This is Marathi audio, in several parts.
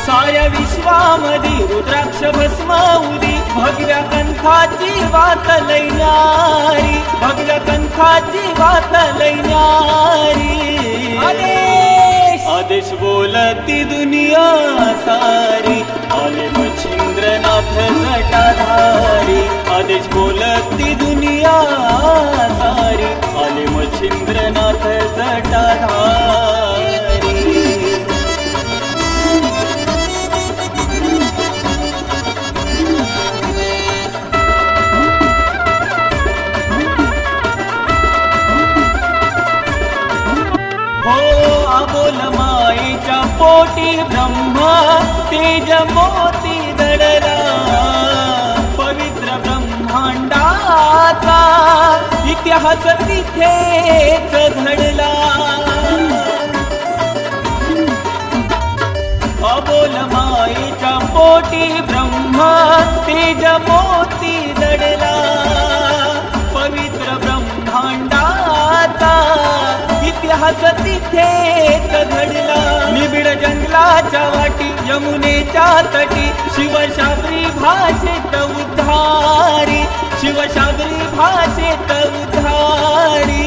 साऱ्या विश्वामधी रुद्राक्ष भस्माउदी भगव्या कंठाची वात लई न्यारी भगव्या कंठाची वात लई न्यारी आदेश बोलती दुनिया सारी आले मच्छिंद्रनाथ जटाधारी आदेश बोलती दुनिया सारी आले मच्छिंद्रनाथ जटाधारी बोल माईच्या पोटी ब्रह्मा तेज मोती दडला पवित्र ब्रह्मांडाचा इतिहास तिथेच घडला अबोल माईच्या पोटी ब्रह्मा तेज मोती दडला पवित्र ब्रह्मांडाचा इतिहास तिथेच घडला निबिड जंगलाच्या वाटी यमुनेच्या तटी शिवशास्त्री भाषेत उद्धारी शिवशास्त्री भाषेत उद्धारी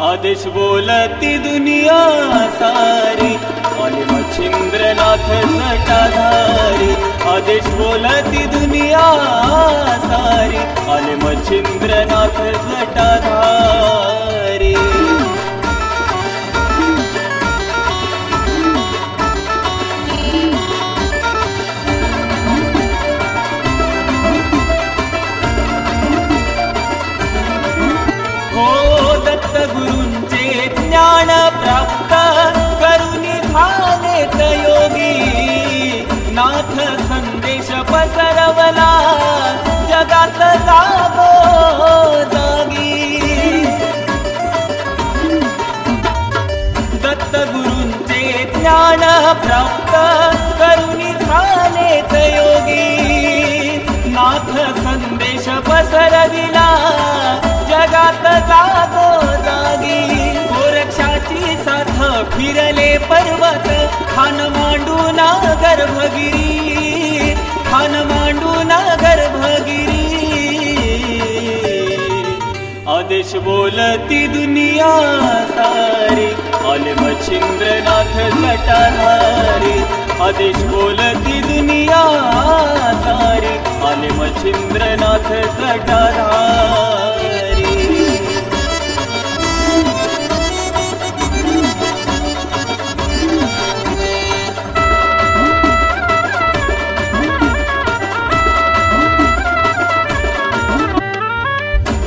आदेश बोलती दुनिया सारी आले मच्छिंद्रनाथ जटाधारी आदेश बोलती दुनिया सारी आले मच्छिंद्रनाथ जटाधारी गुरूंचे ज्ञान प्राप्त करुणी झालेत योगी नाथ संदेश पसरवला जगात जागो जागी दत्त गुरूंचे ज्ञान प्राप्त करुणी झालेत योगी नाथ संदेश पसरविला जगात जागो जागी गोरक्षाची साथ फिरले पर्वत खान मांडून गर्भगिरी खान मांडून गर्भगिरी आदेश बोलती दुनिया सारी आले मच्छिंद्रनाथ जटाधारी आदेश बोलती दुनिया सारी आले मच्छिंद्रनाथ जटाधारी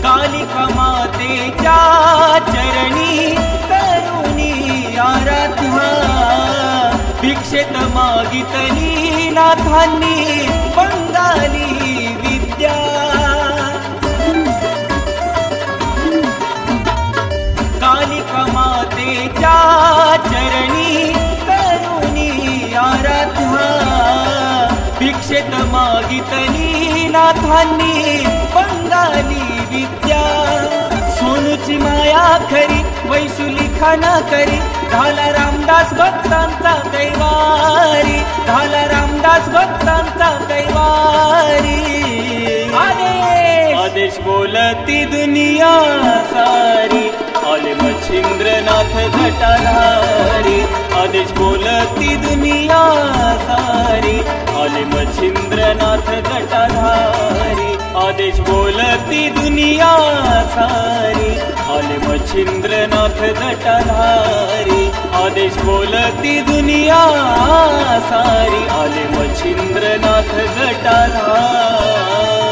कालिका मातेच्या चरणी करुणी आराध्या भिक्षेत मागितली नाथांनी बंगाली विद्या कालिका मातेच्या चरणी करुणी आराध्या भिक्षेत मागितली नाथांनी बंगाली विद्या सोनूची माया खरी वैशुली खाना करी झाला रामदास भक्तांचा कैवारी झाला रामदास भक्तांचा कैवारी आदेश बोलती दुनिया सारी आले मच्छिंद्रनाथ जटाधारी आदेश बोलती दुनिया सारी आले मच्छिंद्रनाथ जटाधारी आदेश बोलती दुनिया सारी आले मच्छिंद्रनाथ जटाधारी आदेश बोलती दुनिया सारी आले मच्छिंद्रनाथ जटाधारी